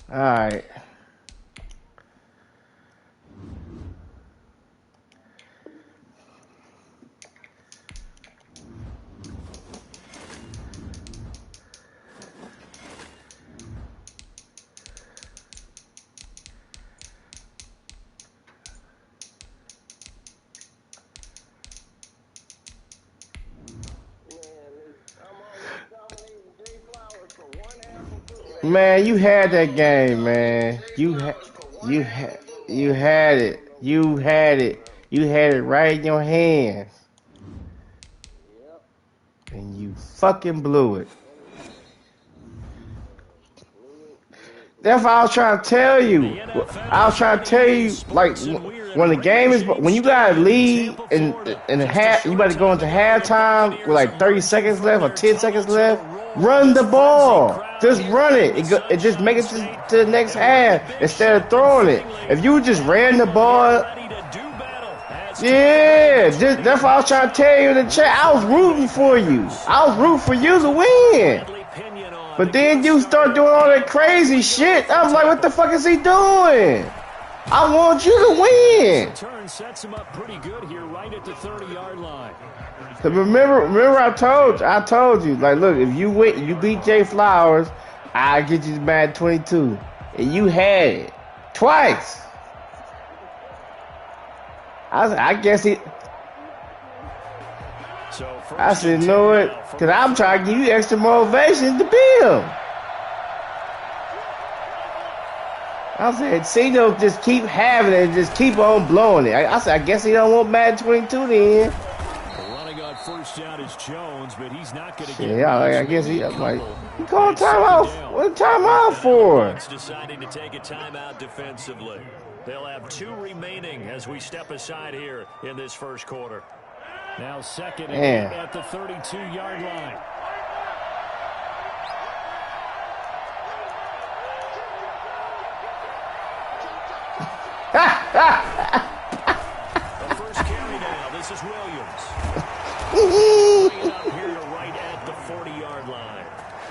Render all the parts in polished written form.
All right. Man, you had that game, man. You had, you had it. You had it. You had it right in your hands, and you fucking blew it. That's what I was trying to tell you. I was trying to tell you, like, when the game is, when you got a lead in half, you about to go into halftime with like 30 seconds left or 10 seconds left. Run the ball. Just run it. It just make it to the next half instead of throwing it. If you just ran the ball, yeah, that's what I was trying to tell you in the chat. I was rooting for you. I was rooting for you to win. But then you start doing all that crazy shit. I was like, what the fuck is he doing? I want you to win. Turn sets him up pretty good here, right at the 30-yard line. Remember, I told you, like, look, if you win, you beat Jay Flowers, I get you the Madden 22, and you had it twice. I guess he. I said, know it, because I'm trying to give you extra motivation to beat him. I said, Cino just keep having it and just keep on blowing it. I said, I guess he don't want Madden 22 then. Running on first down is Jones, but he's not going to get. Yeah, I guess I'm like, he called timeout. What timeout for? It's deciding to take a timeout defensively. They'll have 2 remaining as we step aside here in this first quarter. Now second and 8 at the 32-yard line. The first carry now. This is Williams. Bring it up here to right at the 40-yard line.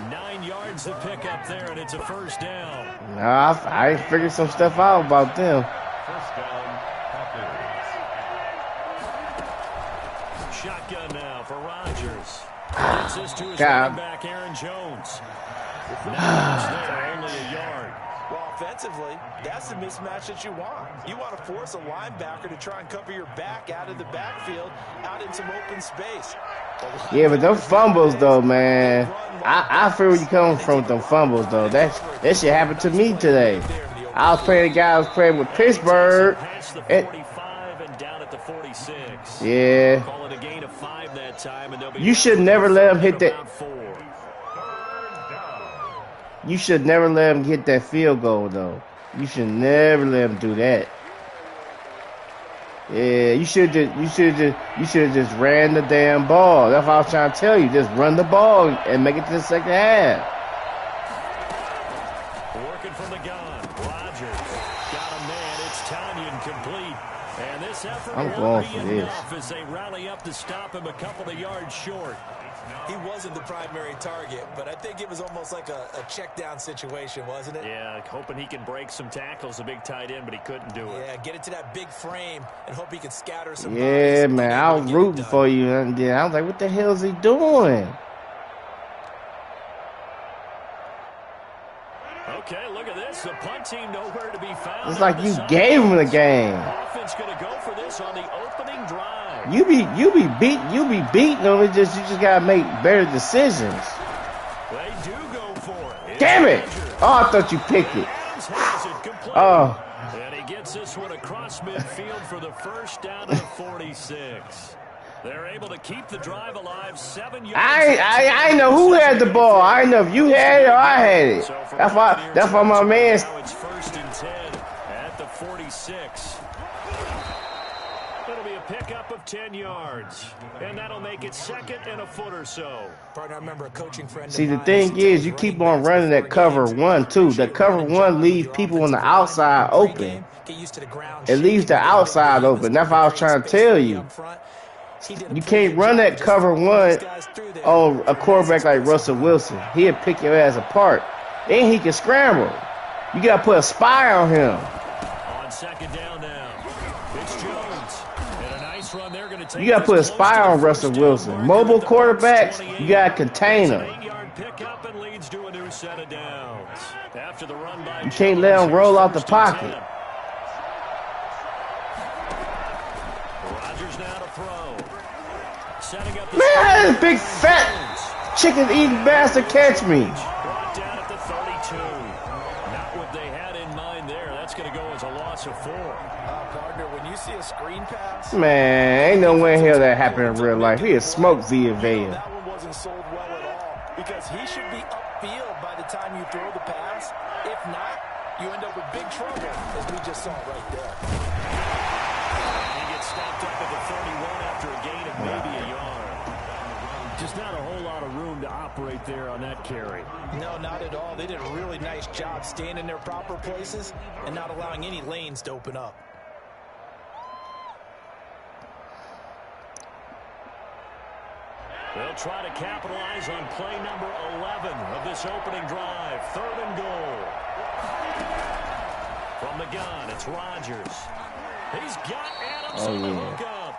9 yards to pick up there, and it's a first down. Nah, I figured some stuff out about them. First down. Shotgun now for Rodgers. Gets this to his running back, Aaron Jones. There, only a yard. Well, offensively, that's the mismatch that you want. You want to force a linebacker to try and cover your back out of the backfield, out in some open space. Yeah, but them fumbles, though, man. I feel where you coming from with them fumbles, though. That shit happened to me today. I was playing a guy I was playing with Pittsburgh. Yeah. You should never let him hit that. You should never let him hit that field goal, though. You should never let him do that. Yeah, you should have just ran the damn ball. That's what I was trying to tell you. Just run the ball and make it to the second half. Working from the gun. Rodgers got a man. It's Tanyan complete. And this effort I'm going for this. As they rally up to stop him a couple of yards short. He wasn't the primary target, but I think it was almost like a check down situation, wasn't it? Yeah, hoping he can break some tackles, a big tight end, but he couldn't do it. Yeah, get it to that big frame and hope he can scatter some. Yeah, man, I was rooting for you, and then I was like, what the hell is he doing? Okay, look at this. The punt team nowhere to be found. It's like you gave him the game. Offense going to go for this on the opening drive. You be beating them. You just gotta make better decisions. They do go for it. Damn it! Oh, I thought you picked it. Oh. And he gets this one across midfield for the first down to the 46. They're able to keep the drive alive. 7 yards. I know who had the ball. I know if you had it or I had it. That's why my man. Now it's 1st and 10 at the 46. It'll be a pickup of 10 yards, and that'll make it 2nd and a foot or so. Partner, I remember a coaching friend. See, the thing is, you keep on running that cover 1 too. That cover 1 leaves people on the outside open. It leaves the outside open. That's what I was trying to tell you. You can't run that cover 1 on a quarterback like Russell Wilson. He'll pick your ass apart. And he can scramble. You got to put a spy on him. On second down now, it's Jones. And a nice run. They're going to take. You got to put a spy on Russell Wilson. Mobile quarterbacks, you got to contain them. 8-yard pickup and leads to a new set of downs. After the run by You can't let him roll out the pocket. Rodgers now to throw. Setting up the Man, big fat chicken eating bastard catch me. Brought down at the 32. Not what they had in mind there. That's going to go as a loss of 4. Partner, when you see a screen pass, Man, ain't no way in hell that happened in real life. He has smoked Villa. that one wasn't sold well at all because he should be upfield by the time you throw the pass. If not, you end up with big trouble, as we just saw right there. He gets stopped up at the 31 after a gain of maybe a yard. Just not a whole lot of room to operate there on that carry. No, not at all. They did a really nice job staying in their proper places and not allowing any lanes to open up. They'll try to capitalize on play number 11 of this opening drive. 3rd and goal. From the gun, it's Rodgers. He's got Adams on the hookup.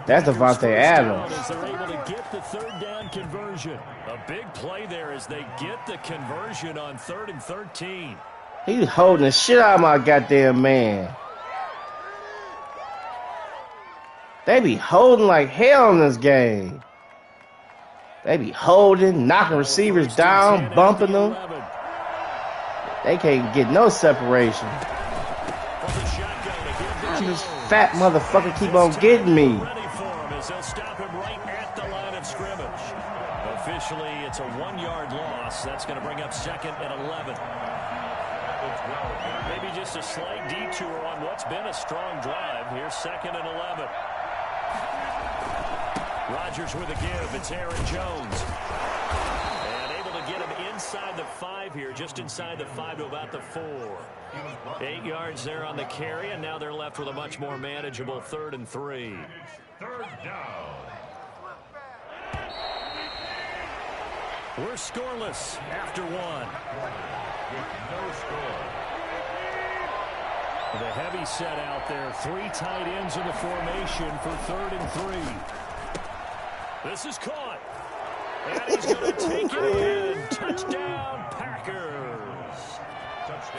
That's Devontae Adams. They're able to get the 3rd down conversion. A big play there as they get the conversion on 3rd and 13. He's holding the shit out of my goddamn man. They be holding like hell in this game. They be holding, knocking receivers down, bumping them. They can't get no separation. This fat motherfucker keep on getting me. Officially, it's a 1-yard loss. That's going to bring up 2nd and 11. Maybe just a slight detour on what's been a strong drive. Here's 2nd and 11. Rodgers with a give. It's Aaron Jones. And able to get him inside the 5 here, just inside the 5 to about the 4. 8 yards there on the carry, and now they're left with a much more manageable 3rd and 3. 3rd down. We're scoreless after 1. With no score. The heavy set out there. 3 tight ends in the formation for 3rd and 3. This is caught. And he's going to take it in. Touchdown, Packers.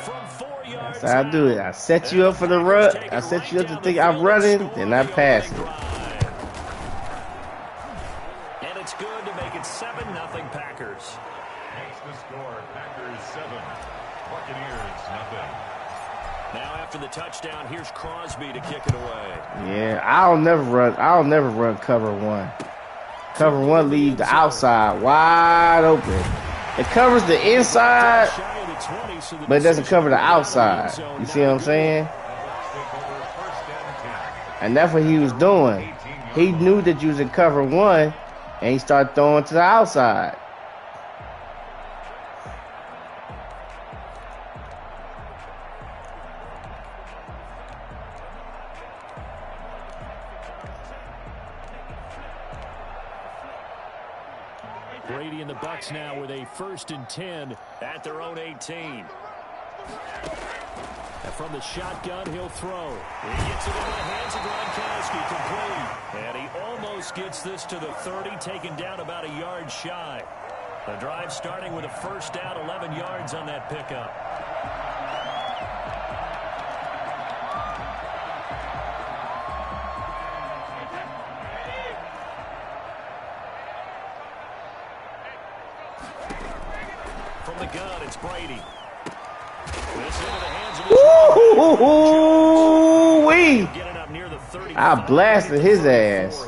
From 4 yards. That's how I do it. I set you up for the run. I set you up to think I'm running, then I pass it. And it's good to make it 7-0 Packers. Makes the score Packers 7, Buccaneers 0. Now after the touchdown, here's Crosby to kick it away. Yeah, I'll never run cover 1. Cover 1 leaves the outside wide open. It covers the inside, but it doesn't cover the outside. You see what I'm saying? And that's what he was doing. He knew that you was in cover 1, and he started throwing to the outside. Brady and the Bucs now with a 1st and 10 at their own 18. And from the shotgun, he'll throw. He gets it into the hands of Gronkowski, complete. And he almost gets this to the 30, taken down about a yard shy. The drive starting with a 1st down, 11 yards on that pickup. From the gun, it's Brady. This into the hands of Ooh-wee! I blasted his ass.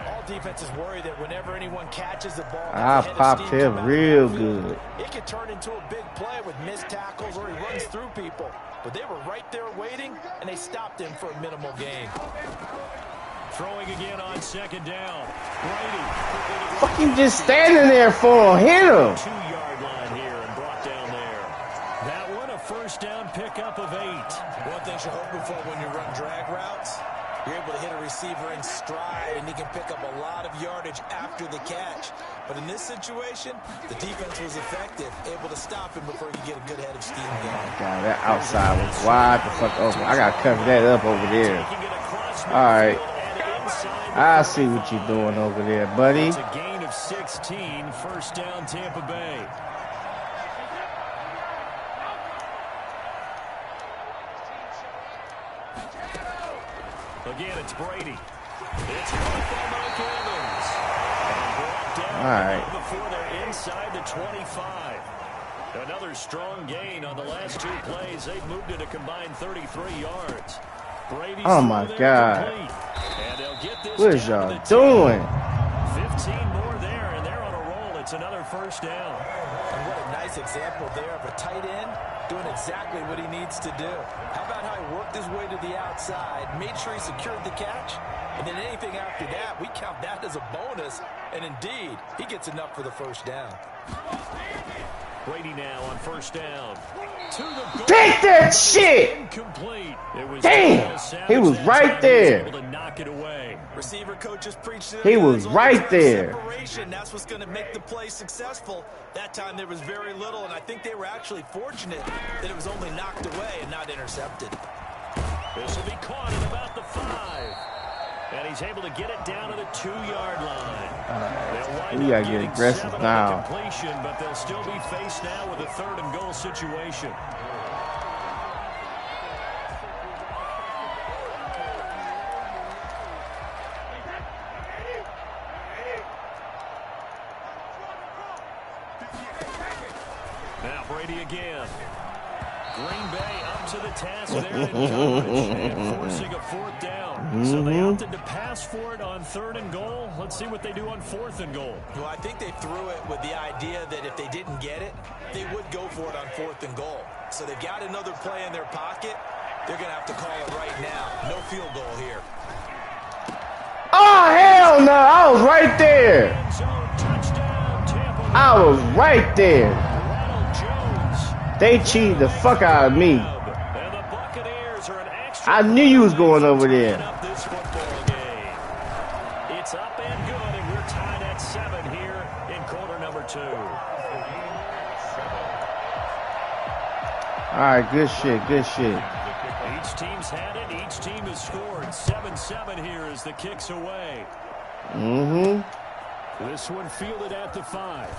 All defenses worry that whenever anyone catches the ball, I popped him real good. It could turn into a big play with missed tackles or he runs through people. But they were right there waiting, and they stopped him for a minimal gain. Throwing again on 2nd down. Brady. Fucking just standing there for him. Hit him. 2-yard line here and brought down there. That one a 1st down pickup of 8. One thing you're hoping for when you run drag routes, you're able to hit a receiver in stride, and he can pick up a lot of yardage after the catch. But in this situation, the defense was effective, able to stop him before he could get a good head of steam going. God, that outside was wide the fuck open. I got to cover that up over there. All right. I see what you're doing over there, buddy. It's a gain of 16, first down Tampa Bay. Again, it's Brady. It's Mike Evans. And brought down all right. before they're inside the 25. Another strong gain on the last two plays. They've moved it a combined 33 yards. Brady's oh, my God. And they'll get this what is y'all doing? 15 more there, and they're on a roll. It's another first down. And what a nice example there of a tight end doing exactly what he needs to do. How about how he worked his way to the outside, made sure he secured the catch, and then anything after that, we count that as a bonus. And indeed, he gets enough for the first down. Brady now on first down. To the goal. Take that shit! Incomplete. Damn! He was right there. Able to knock it away. Receiver coaches preached it. He was right there. Separation. That's what's going to make the play successful. That time there was very little, and I think they were actually fortunate that it was only knocked away and not intercepted. This will be caught at about the 5. And he's able to get it down to the 2-yard line. We got to get aggressive now. Completion, but they'll still be faced now with a 3rd and goal situation. Now Brady again. Green Bay up to the task there and forcing a 4th down. So they opted to pass for it on 3rd and goal. Let's see what they do on 4th and goal. Well, I think they threw it with the idea that if they didn't get it, they would go for it on 4th and goal. So they've got another play in their pocket. They're going to have to call it right now. No field goal here. Oh, hell no. I was right there. I was right there. They cheated the fuck out of me. I knew you was going over there. It's up and good, and we're tied at 7 here in quarter number 2. All right, good shit, good shit. Each team's had it. Each team has scored. 7-7 here as the kick's away. This one fielded at the 5.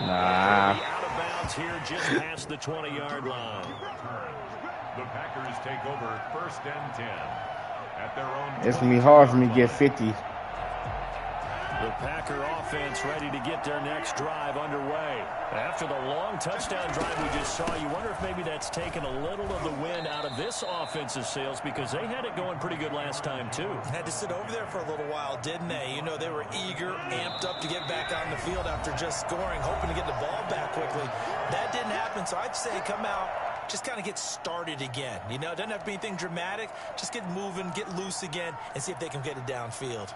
Nah. Out of bounds here just past the 20-yard line. The Packers take over 1st and 10 at their own. It's going to be hard for me to get 50. The Packer offense ready to get their next drive underway. After the long touchdown drive we just saw, you wonder if maybe that's taken a little of the wind out of this offensive sails because they had it going pretty good last time, too. Had to sit over there for a little while, didn't they? You know, they were eager, amped up to get back on the field after just scoring, hoping to get the ball back quickly. That didn't happen, so I'd say come out, just kind of get started again. You know, it doesn't have to be anything dramatic. Just get moving, get loose again, and see if they can get it downfield.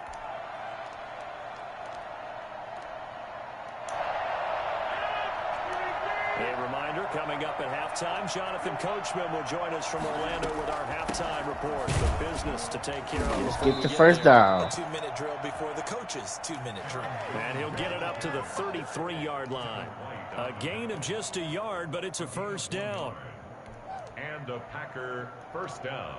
A reminder, coming up at halftime, Jonathan Coachman will join us from Orlando with our halftime report. The business to take care of. Just get the first down. A 2-minute drill before the coach's 2-minute drill. And he'll get it up to the 33-yard line. A gain of just a yard, but it's a first down. And a Packer first down.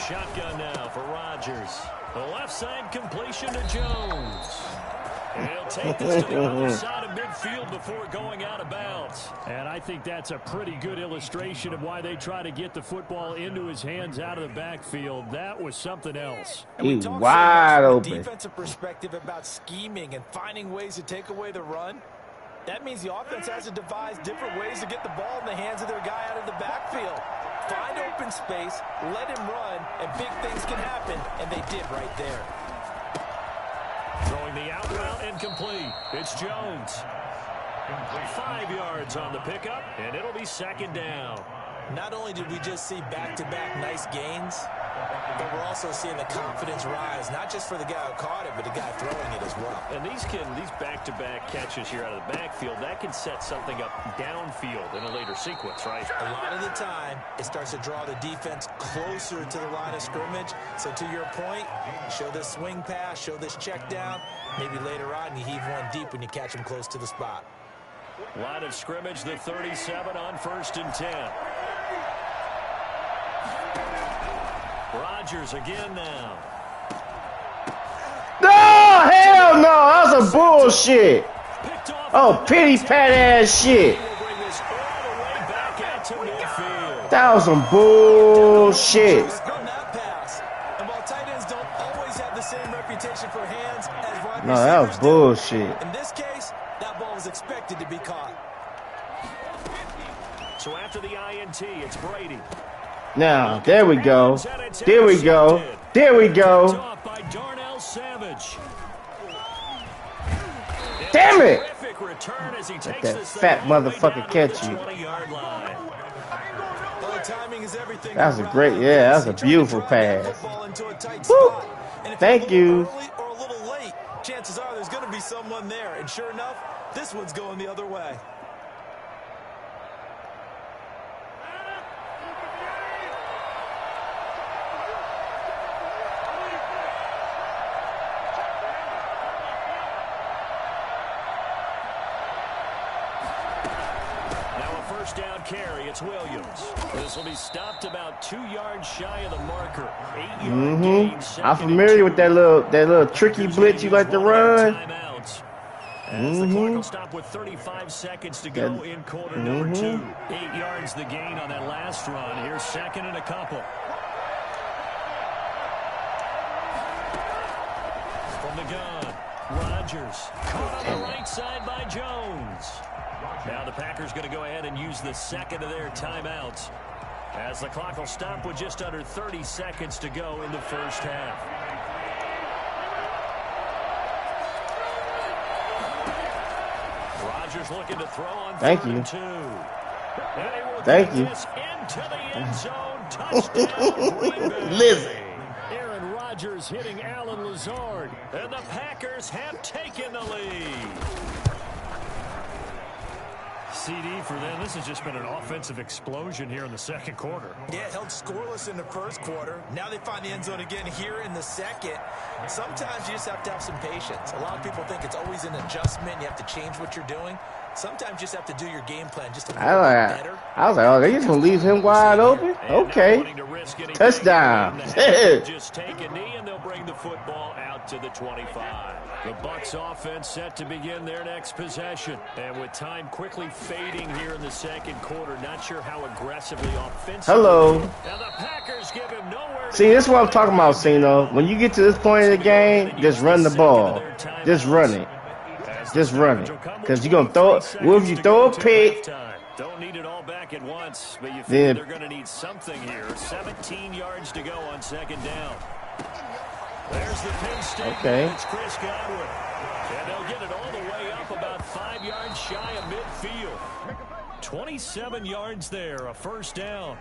Shotgun now for Rodgers. The left side completion to Jones. And he'll take this to the other side of midfield before going out of bounds. And I think that's a pretty good illustration of why they try to get the football into his hands out of the backfield. That was something else. He's wide open. From a defensive perspective about scheming and finding ways to take away the run. That means the offense has to devise different ways to get the ball in the hands of their guy out of the backfield. Find open space, let him run, and big things can happen, and they did right there. Throwing the out route incomplete. It's Jones. 5 yards on the pickup, and it'll be second down. Not only did we just see back-to-back nice gains, But we're also seeing the confidence rise, not just for the guy who caught it, but the guy throwing it as well. And these back-to-back catches here out of the backfield, that can set something up downfield in a later sequence, right? A lot of the time, it starts to draw the defense closer to the line of scrimmage. So to your point, show this swing pass, show this check down. Maybe later on, you heave one deep when you catch them close to the spot. Line of scrimmage, the 37 on 1st and 10. Rodgers again now. No, hell no, that was a bullshit. Oh, pity pat ass shit. That was some bullshit. No, that was bullshit. In this case, that ball was expected to be caught. So after the INT, it's Brady. Now, there we go. There we go. There we go. Damn it! Let that fat motherfucker catch you. That was a great, yeah, that was a beautiful pass. Woo! Thank you. Chances are there's going to be someone there, and sure enough, this one's going the other way. Down carry, it's Williams. This will be stopped about 2 yards shy of the marker. 8-yard gain. I'm familiar with that little tricky blitz you like to run. As the clock will stop with 35 seconds to go in quarter number 2. 8 yards the gain on that last run. Here's second and a couple. From the gun, Rodgers. Caught on the right side by Jones. Now the Packers going to go ahead and use the second of their timeouts as the clock will stop with just under 30 seconds to go in the first half. Rodgers looking to throw on Thank you. 2. Thank you. Into the end zone. Touchdown. Listen. Aaron Rodgers hitting Alan Lazard, and the Packers have taken the lead. CD for them. This has just been an offensive explosion here in the second quarter. Yeah, held scoreless in the first quarter. Now they find the end zone again here in the second. Sometimes you just have to have some patience. A lot of people think it's always an adjustment. You have to change what you're doing. Sometimes you just have to do your game plan just a little bit better. I was like, oh, they just going to leave him wide open? Okay. Touchdown. Just take a knee and they'll bring the football out to the 25. The Bucs offense set to begin their next possession. And with time quickly fading here in the second quarter, not sure how aggressively offensively. Hello. Now the Packers give him nowhere. See, this is what I'm talking about, Cino. When you get to this point of the game, just run the ball. Just run it. Just run it. Because you're going to throw it. Well, if you throw a pick. Don't need it all back at once, but you feel they're going to need something here. 17 yards to go on second down. There's the pin stick. Okay. It's Chris Godwin. And they'll get it all the way up about 5 yards shy of midfield. 27 yards there, a first down.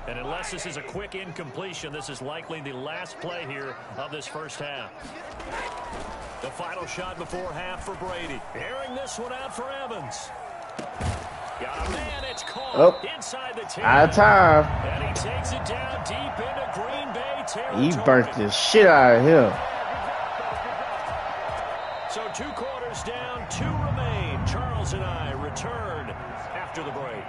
And unless this is a quick incompletion, this is likely the last play here of this first half. The final shot before half for Brady. Airing this one out for Evans. Got a man, it's caught inside the 10. Out of time. And he takes it down deep into Green Bay territory. He burnt the shit out of him. So 2 quarters down, 2 remain. Charles and I return after the break.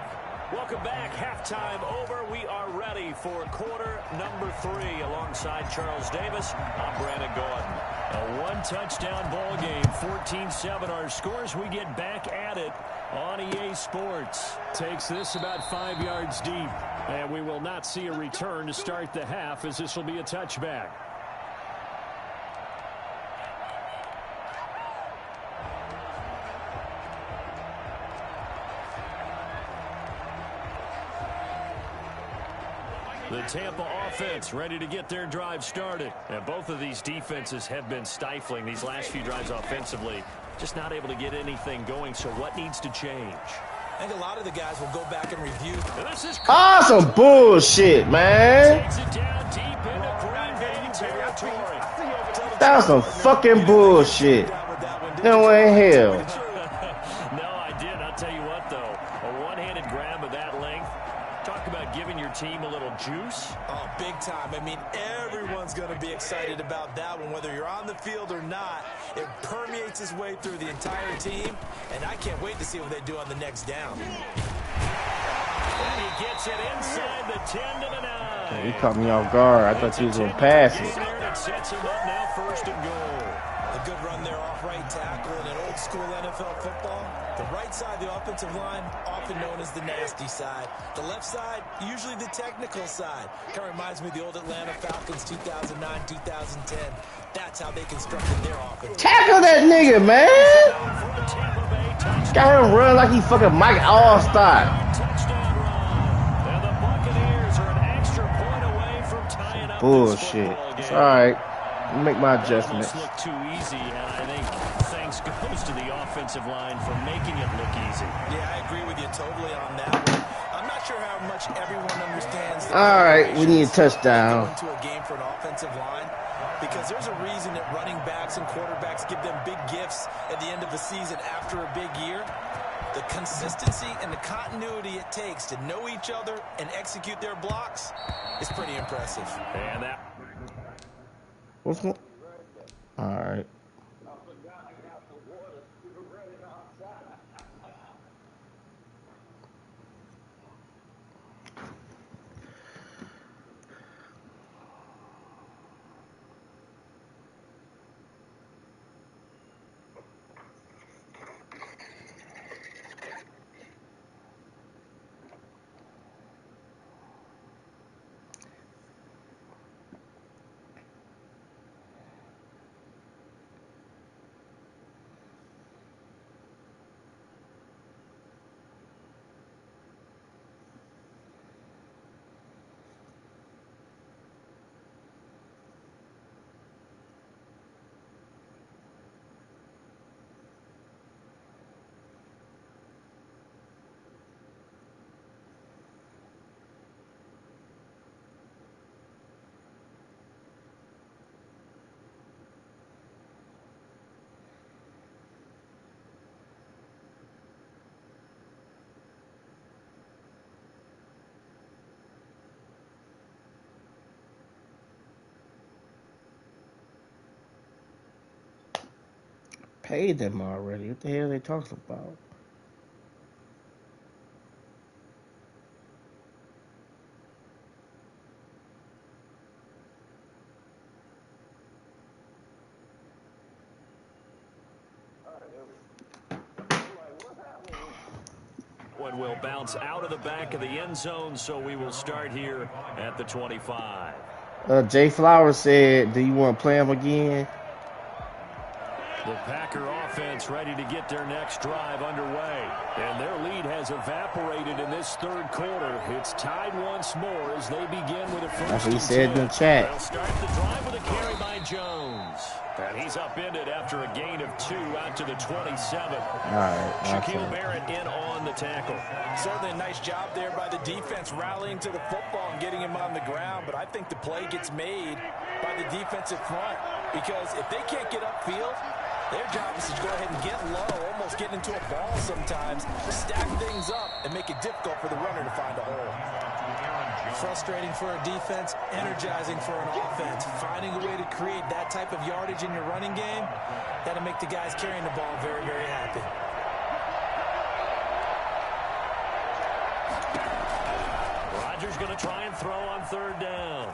Welcome back. Halftime over. We are ready for quarter number 3 alongside Charles Davis. I'm Brandon Gordon. A 1-touchdown ball game, 14-7 our scores. We get back at it on EA Sports. Takes this about 5 yards deep. And we will not see a return to start the half as this will be a touchback. The Tampa offense ready to get their drive started. And both of these defenses have been stifling these last few drives offensively. Just not able to get anything going, so what needs to change? I think a lot of the guys will go back and review. This is some bullshit, man. takes it down deep into Green Bay territory. That was some fucking bullshit. No way in hell. No, I did. I'll tell you what, though. A one-handed grab of that length. Talk about giving your team a little juice. Oh, big time. I mean, everyone's going to be excited about that one, whether you're on the field or not. It permeates its way through the entire team, and I can't wait to see what they do on the next down. And he gets it inside the 10 to the 9. He caught me off guard. I thought he was going to pass it. It sets him up now, 1st and goal. A good run there off right tackle in an old-school NFL football. The right side of the offensive line, often known as the nasty side. The left side, usually the technical side. Kind of reminds me of the old Atlanta Falcons 2009, 2010. That's how they constructed their offense. Tackle that nigga, man. Got him run like he fucking Mike All-Star. Touchdown run. And the Buccaneers are an extra point away from tying up Bullshit. It's all right. I'll make my adjustments. Look too easy, and I think thanks goes to the offensive line for making it look easy. Yeah, I agree with you totally on that one. I'm not sure how much everyone understands. All right, we need a touchdown. Into a game for an offensive line, because there's a reason that running backs and quarterbacks give them big gifts at the end of the season after a big year. The consistency and the continuity it takes to know each other and execute their blocks is pretty impressive. And that. What's going? All right. Paid them already. What the hell are they talking about? One will bounce out of the back of the end zone, so we will start here at the 25. Jay Flowers said, do you want to play him again? The Packer offense ready to get their next drive underway. And their lead has evaporated in this third quarter. It's tied once more as they begin with a first. That's what he said in the chat. They'll start the drive with a carry by Jones. And he's upended after a gain of 2 out to the 27. All right. Shaquille Barrett in on the tackle. Certainly a nice job there by the defense rallying to the football and getting him on the ground. But I think the play gets made by the defensive front, because if they can't get upfield, their job is to go ahead and get low, almost get into a ball sometimes, stack things up, and make it difficult for the runner to find a hole. Frustrating for a defense, energizing for an offense. Finding a way to create that type of yardage in your running game, that'll make the guys carrying the ball very, very happy. Rodgers going to try and throw on third down.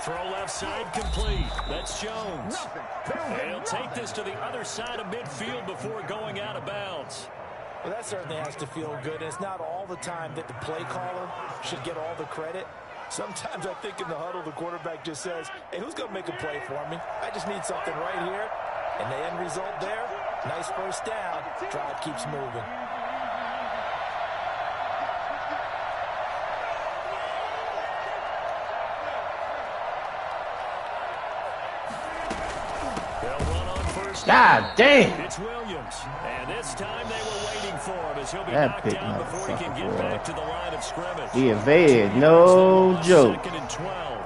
Throw left side complete. That's Jones. And he'll take this to the other side of midfield before going out of bounds. Well, that certainly has to feel good. It's not all the time that the play caller should get all the credit. Sometimes I think in the huddle, the quarterback just says, hey, who's going to make a play for me? I just need something right here. And the end result there, nice first down. Drive keeps moving. God damn. It's Williams. And this time they were waiting for him as he'll be That knocked pick down before he can get boy. back to the line of scrimmage. He evaded. No joke. 2nd and 12.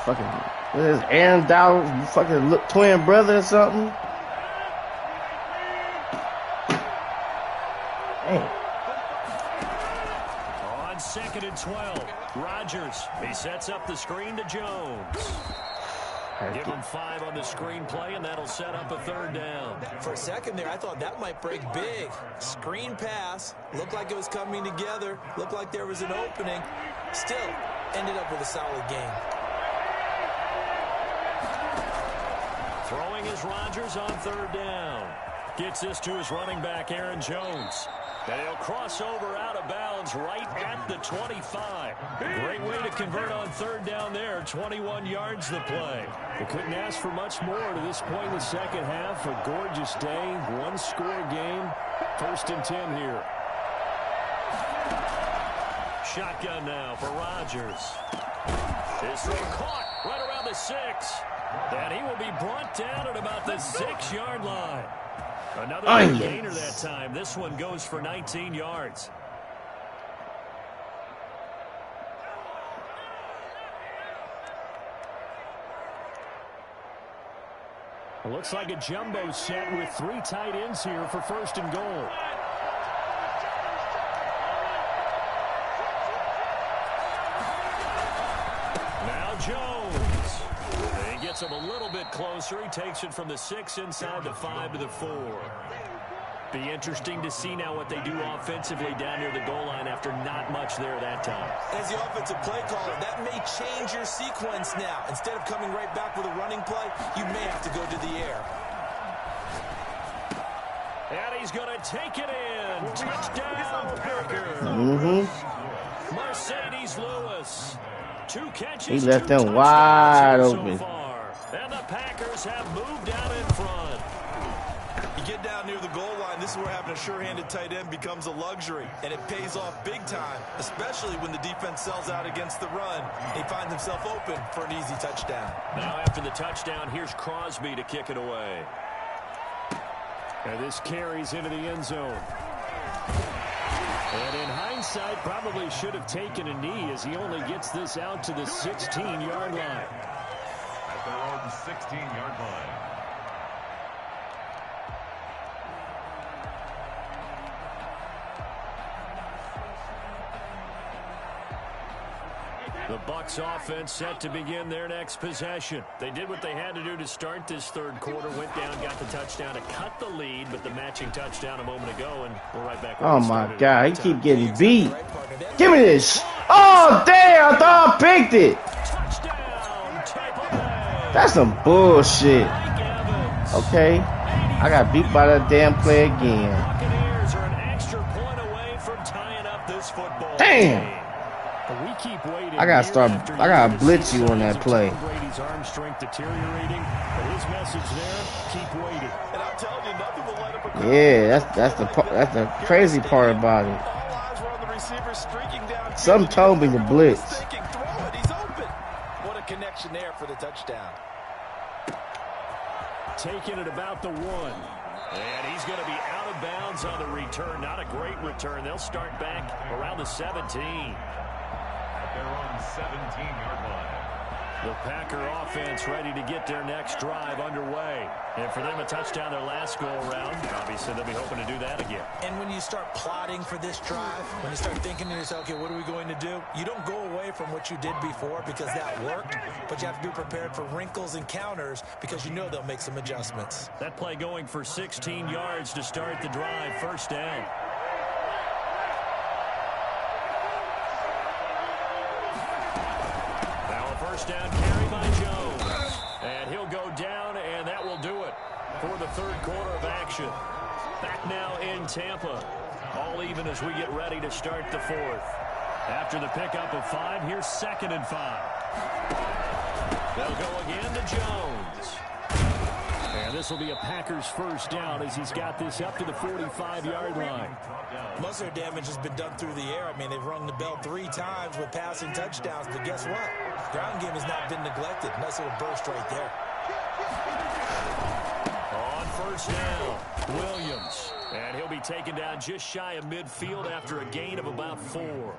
Fucking, what is Aaron Donald, fucking twin brother or something? Damn. On 2nd and 12, Rodgers. He sets up the screen to Jones. Give him 5 on the screen play, and that'll set up a 3rd down. For a second there, I thought that might break big. Screen pass. Looked like it was coming together. Looked like there was an opening. Still, ended up with a solid game. Throwing is Rodgers on 3rd down. Gets this to his running back, Aaron Jones. And he'll cross over out of bounds right at the 25. Great way to convert on 3rd down there. 21 yards the play. They couldn't ask for much more to this point in the second half. A gorgeous day, one-score game. 1st and 10 here. Shotgun now for Rodgers. His throw caught right around the 6. And he will be brought down at about the 6-yard line. Another gainer that time. This one goes for 19 yards. It looks like a jumbo set with 3 tight ends here for 1st and goal. Now Jones. He gets him a little bit closer. He takes it from the 6 inside the 5 to the 4. Be interesting to see now what they do offensively down near the goal line after not much there that time. As the offensive play caller, that may change your sequence now. Instead of coming right back with a running play, you may have to go to the air. And he's going to take it in. Touchdown, Packers. Mercedes Lewis. 2 catches. He left them wide open. So far. And the Packers have moved out in front. You get down near the goal line, this is where having a sure-handed tight end becomes a luxury, and it pays off big time, especially when the defense sells out against the run. He finds himself open for an easy touchdown. Now after the touchdown, here's Crosby to kick it away. And this carries into the end zone. And in hindsight, probably should have taken a knee as he only gets this out to the 16-yard line. At their own 16-yard line. The Bucs offense set to begin their next possession. They did what they had to do to start this 3rd quarter. Went down, got the touchdown to cut the lead, but the matching touchdown a moment ago, and we're right back. Oh my God, he keep getting beat. Give me this. Oh damn, I thought I picked it. That's some bullshit. Okay, I got beat by that damn play again. Buccaneers are an extra point away from tying up this football. Damn. We keep waiting. I gotta blitz you on that play. Brady's arm strength deteriorating, but his message there: keep waiting. And I'm telling you, nothing will let him. Yeah, that's the crazy part about it. All eyes were on the receiver streaking down. Some told me to blitz. Thinking, throw it, he's open. What a connection there for the touchdown. Taking it about the 1. And he's going to be out of bounds on the return. Not a great return. They'll start back around the 17. Their own 17-yard line. The Packer offense ready to get their next drive underway. And for them, a touchdown their last go-around. Obviously, they'll be hoping to do that again. And when you start plotting for this drive, when you start thinking to yourself, okay, what are we going to do? You don't go away from what you did before because that worked, but you have to be prepared for wrinkles and counters because you know they'll make some adjustments. That play going for 16 yards to start the drive. 1st down. First down carry by Jones. And he'll go down, and that will do it for the 3rd quarter of action. Back now in Tampa. All even as we get ready to start the 4th. After the pickup of 5, here's 2nd and 5. They'll go again to Jones. And this will be a Packers 1st down as he's got this up to the 45-yard line. Most of their damage has been done through the air. I mean, they've rung the bell 3 times with passing touchdowns, but guess what? Ground game has not been neglected. Nice little burst right there. first down. Williams. And he'll be taken down just shy of midfield after a gain of about 4.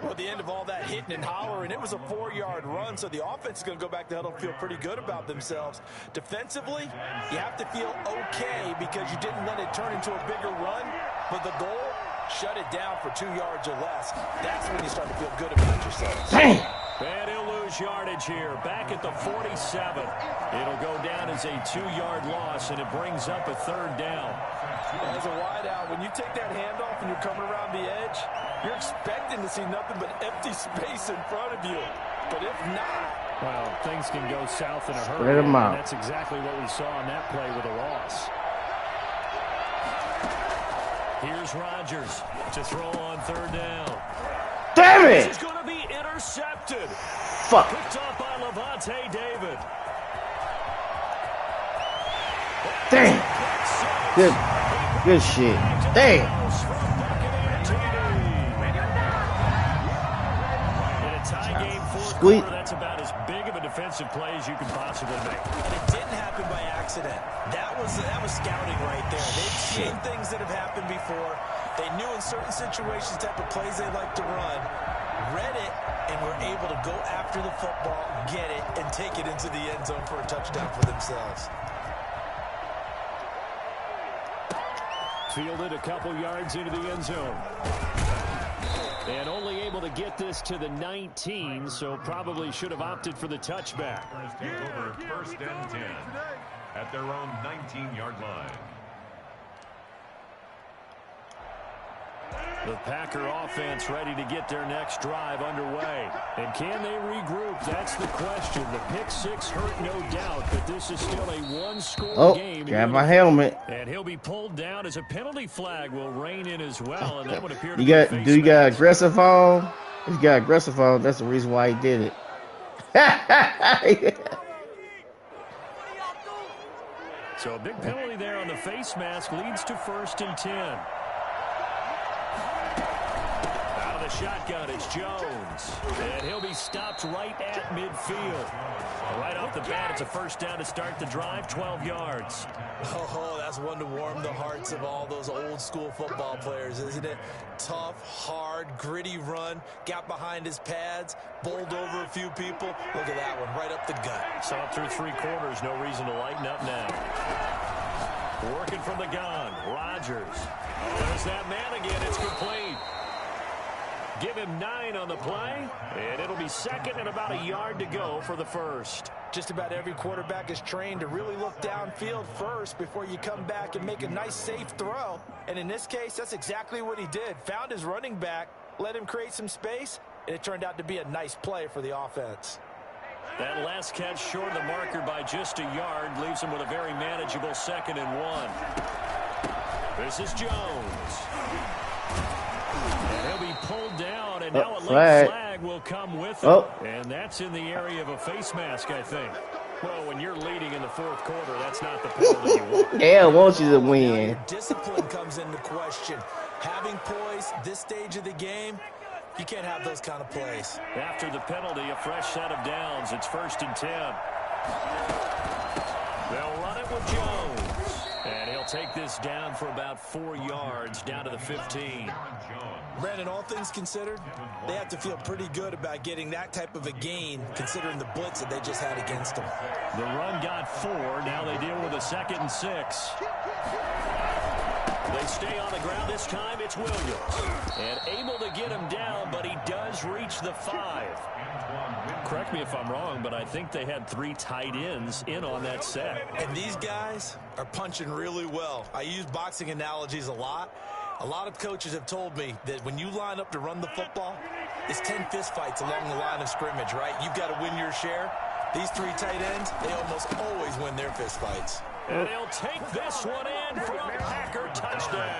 Well, at the end of all that hitting and hollering, it was a 4-yard run, so the offense is going to go back to huddle and feel pretty good about themselves. Defensively, you have to feel okay because you didn't let it turn into a bigger run, but the goal, shut it down for 2 yards or less. That's when you start to feel good about yourself. Dang. And he'll lose yardage here, back at the 47. It'll go down as a 2-yard loss, and it brings up a 3rd down. As a wideout, when you take that handoff and you're coming around the edge, you're expecting to see nothing but empty space in front of you. But if not, well, things can go south in a hurry. Spread 'em out. And that's exactly what we saw on that play with a loss. Here's Rodgers to throw on 3rd down. Damn This it! is going to be intercepted. Fuck. Picked up by Levante David. Damn. Good shit. Damn. In a tie game, fourth Sweet. quarter, that's about as big of a defensive play as you can possibly make. it didn't happen by accident. That was scouting right there. They've seen things that have happened before. They knew in certain situations type of plays they like to run, read it, and were able to go after the football, get it, and take it into the end zone for a touchdown for themselves. Fielded a couple yards into the end zone. And only able to get this to the 19, so probably should have opted for the touchback. Take over 1st and 10 at their own 19-yard line. The Packer offense ready to get their next drive underway. And can they regroup? That's the question. The pick 6 hurt, no doubt, but this is still a one-score game. Grab my helmet. And he'll be pulled down as a penalty flag will rein in as well, and that would appear to You be a got? face Do you got mask. aggressive on? He's got aggressive on. That's the reason why he did it. So a big penalty there on the face mask leads to 1st and 10. Out of the shotgun, it's Jones. And he'll be stopped right at midfield. Right off the bat, it's a 1st down to start the drive, 12 yards. Oh, that's one to warm the hearts of all those old-school football players, isn't it? Tough, hard, gritty run, got behind his pads, bowled over a few people. Look at that one, right up the gut. Saw it through 3 quarters, no reason to lighten up now. Working from the gun, Rodgers. There's that man again, it's complete. Give him 9 on the play, and it'll be 2nd and about a yard to go for the 1st. Just about every quarterback is trained to really look downfield first before you come back and make a nice, safe throw. And in this case, that's exactly what he did. Found his running back, let him create some space, and it turned out to be a nice play for the offense. That last catch short of the marker by just a yard leaves him with a very manageable 2nd and 1. This is Jones. And he'll be pulled down, and now a late flag will come with him. And that's in the area of a face mask, I think. Well, when you're leading in the 4th quarter, that's not the penalty you want. Yeah, I want you to win. Discipline comes into question. Having poise this stage of the game, you can't have those kind of plays. After the penalty, a fresh set of downs. It's 1st and 10. They'll run it with Jones. And he'll take this down for about 4 yards, down to the 15. Brandon, all things considered, they have to feel pretty good about getting that type of a gain, considering the blitz that they just had against them. The run got 4. Now they deal with a 2nd and 6. They stay on the ground this time. It's Williams. And able to get him down, but he does reach the 5. Correct me if I'm wrong, but I think they had 3 tight ends in on that set. And these guys are punching really well. I use boxing analogies a lot. A lot of coaches have told me that when you line up to run the football, it's 10 fist fights along the line of scrimmage, right? You've got to win your share. These 3 tight ends, they almost always win their fist fights. And he'll take this one in for a Packer touchdown.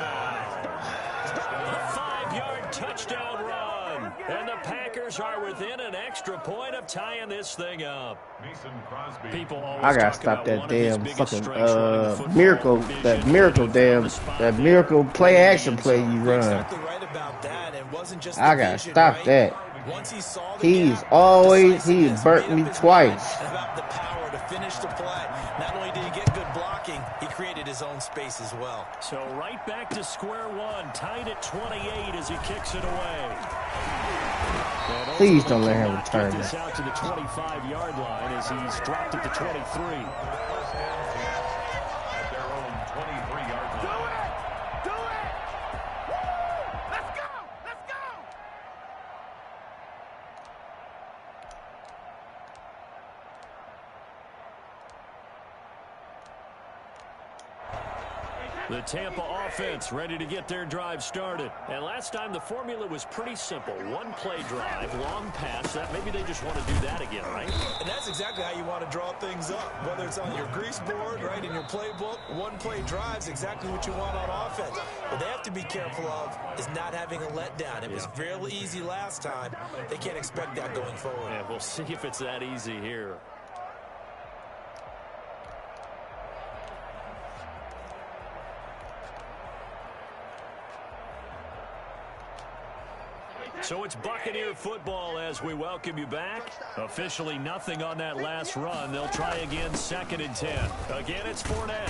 A 5-yard touchdown run. And the Packers are within an extra point of tying this thing up. People always I gotta talk stop about that one of his damn biggest fucking strengths running the football, that miracle play action play you run. Exactly right about that. And wasn't just I the gotta vision, stop right? that. Once he saw the He's gap, always he decisiveness, burnt made me up his twice. mind about the power to finish the play. Not only did he get good blocking, he created his his own space as well. So right back to square one, tied at 28 as he kicks it away. Please don't let him return this out to the 25-yard line as he's dropped it to 23. At their own 23-yard line. Do it! Let's go! Let's go! The Tampa offense ready to get their drive started. And last time the formula was pretty simple. One play drive, long pass. That maybe they just want to do that again, right? And that's exactly how you want to draw things up. Whether it's on your grease board, right, in your playbook, one play drive's exactly what you want on offense. What they have to be careful of is not having a letdown. It was fairly easy last time. They can't expect that going forward. Yeah, we'll see if it's that easy here. So it's Buccaneer football as we welcome you back. Officially nothing on that last run. They'll try again, 2nd and 10. Again, it's Fournette.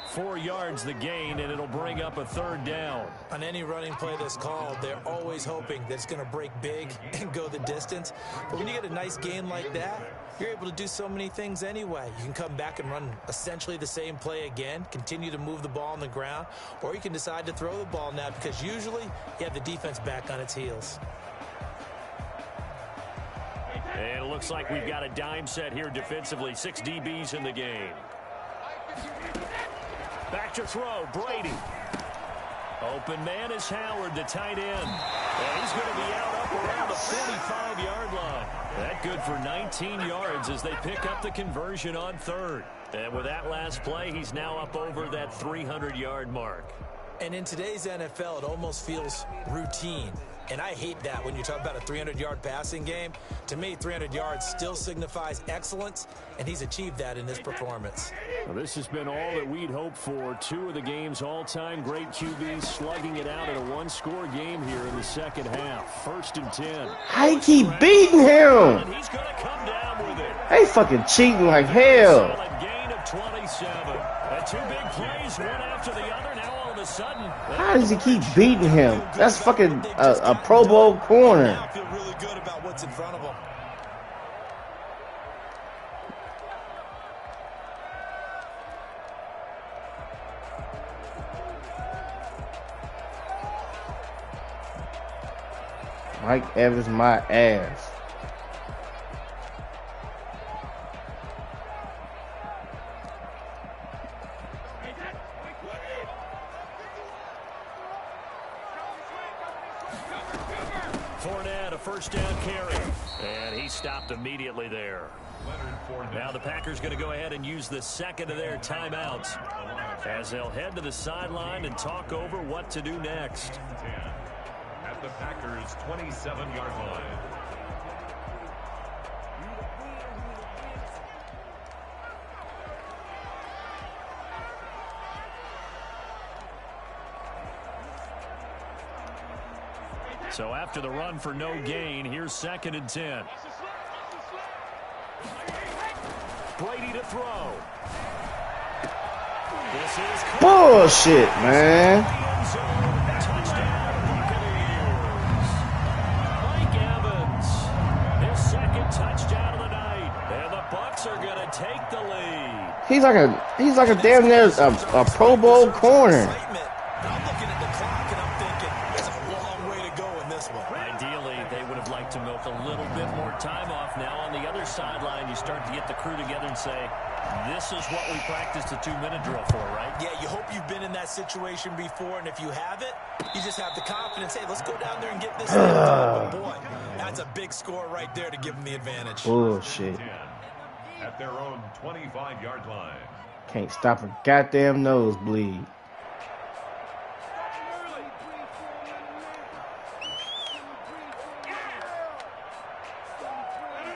4 yards the gain, and it'll bring up a 3rd down. On any running play that's called, they're always hoping that it's going to break big and go the distance. But when you get a nice gain like that, you're able to do so many things anyway. You can come back and run essentially the same play again, continue to move the ball on the ground, or you can decide to throw the ball now because usually you have the defense back on its heels. And it looks like we've got a dime set here defensively. 6 DBs in the game. Back to throw, Brady. Open man is Howard, the tight end. And he's going to be out up around the 45-yard line. That good for 19 yards as they pick up the conversion on 3rd. And with that last play, he's now up over that 300-yard mark. And in today's NFL, it almost feels routine. And I hate that when you talk about a 300-yard passing game. To me, 300 yards still signifies excellence, and he's achieved that in this performance. Well, this has been all that we'd hoped for. 2 of the game's all-time great QBs slugging it out in a one-score game here in the second half. 1st and 10. I keep beating him. And he's going to come down with it. They fucking cheating like hell. Solid gain of 27. And 2 big plays, one after the other. Now all of a sudden, How does he keep beating him? That's fucking a Pro Bowl corner. I feel really good about what's in front of him. Mike Evans, my ass. Fournette, a 1st down carry. And he stopped immediately there. Now the Packers going to go ahead and use the 2nd of their timeouts as they'll head to the sideline and talk over what to do next. At the Packers' 27-yard line. So after the run for no gain, here's 2nd and 10. Brady to throw. This is Bullshit, man. Touchdown, Buccaneers. Mike Evans, his 2nd touchdown of the night, and the Bucs are going to take the lead. He's like a damn near a Pro Bowl corner. I'm looking at the clock and I'm thinking, there's a long way to go in this one. Ideally, they would have liked to milk a little bit more time off. Now on the other sideline, you start to get the crew together and say, this is what we practiced a 2-minute drill for, right? Yeah, you hope you've been in that situation before, and if you haven't, you just have the confidence, hey, let's go down there and get this thing done. But boy, that's a big score right there to give them the advantage. Bullshit. At their own 25-yard line. Can't stop a goddamn nosebleed.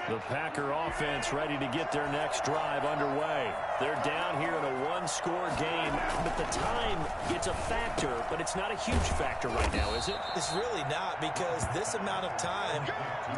The Packer offense ready to get their next drive underway. They're down here in a one-score game, but the time, it's a factor, but it's not a huge factor right now, is it? It's really not, because this amount of time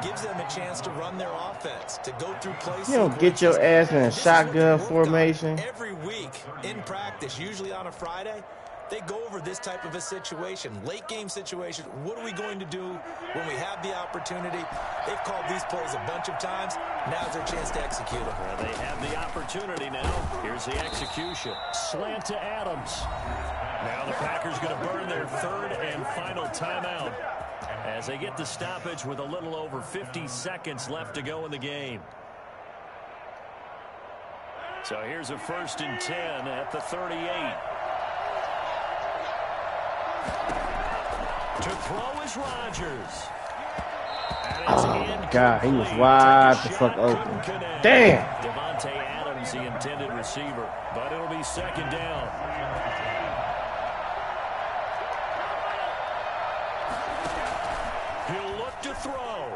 gives them a chance to run their offense, to go through plays. You don't get your ass in a shotgun formation. Every week in practice, usually on a Friday, they go over this type of a situation, late game situation. What are we going to do when we have the opportunity? They've called these plays a bunch of times. Now's their chance to execute them. Well, they have the opportunity now. Here's the execution. Slant to Adams. Now the Packers going to burn their third and final timeout as they get the stoppage with a little over 50 seconds left to go in the game. So here's a 1st and 10 at the 38. To throw is Rodgers. Oh, God, he was wide the fuck open. Damn. Devontae Adams, the intended receiver, but it'll be 2nd down. He'll look to throw.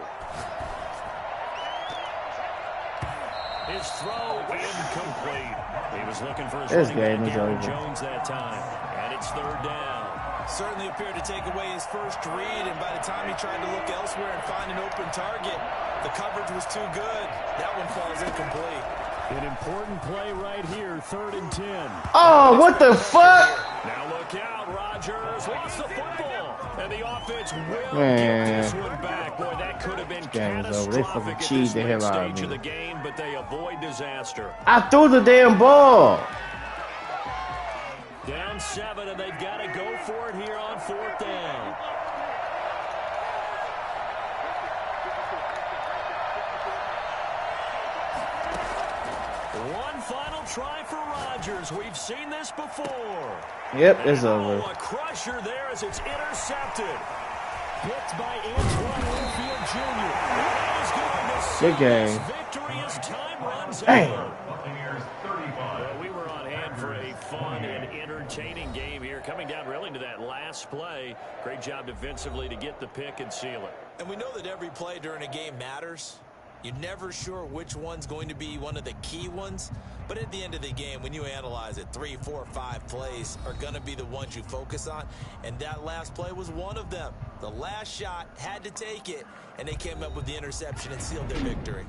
His throw incomplete. He was looking for his running back Aaron Jones that time, and it's 3rd down. Certainly appeared to take away his first read, and by the time he tried to look elsewhere and find an open target, the coverage was too good. That one falls incomplete. An important play right here, 3rd and 10. Oh, what the fuck? Now look out, Rodgers lost the football, and the offense will get this one back. Boy, that could have been catastrophic at this late stage of the game, but they avoid disaster. I threw the damn ball. Down 7, and they've got to go for it here on 4th down. One final try for Rodgers. We've seen this before. Yep, it's over. A crusher there as it's intercepted. Picked by Antoine Winfield Jr. Good game. Victory as time runs out. Well, we were on hand for a fun and entertaining game here, coming down really to that last play. Great job defensively to get the pick and seal it. And we know that every play during a game matters. You're never sure which one's going to be one of the key ones. But at the end of the game, when you analyze it, 3, 4, 5 plays are going to be the ones you focus on. And that last play was one of them. The last shot had to take it, and they came up with the interception and sealed their victory.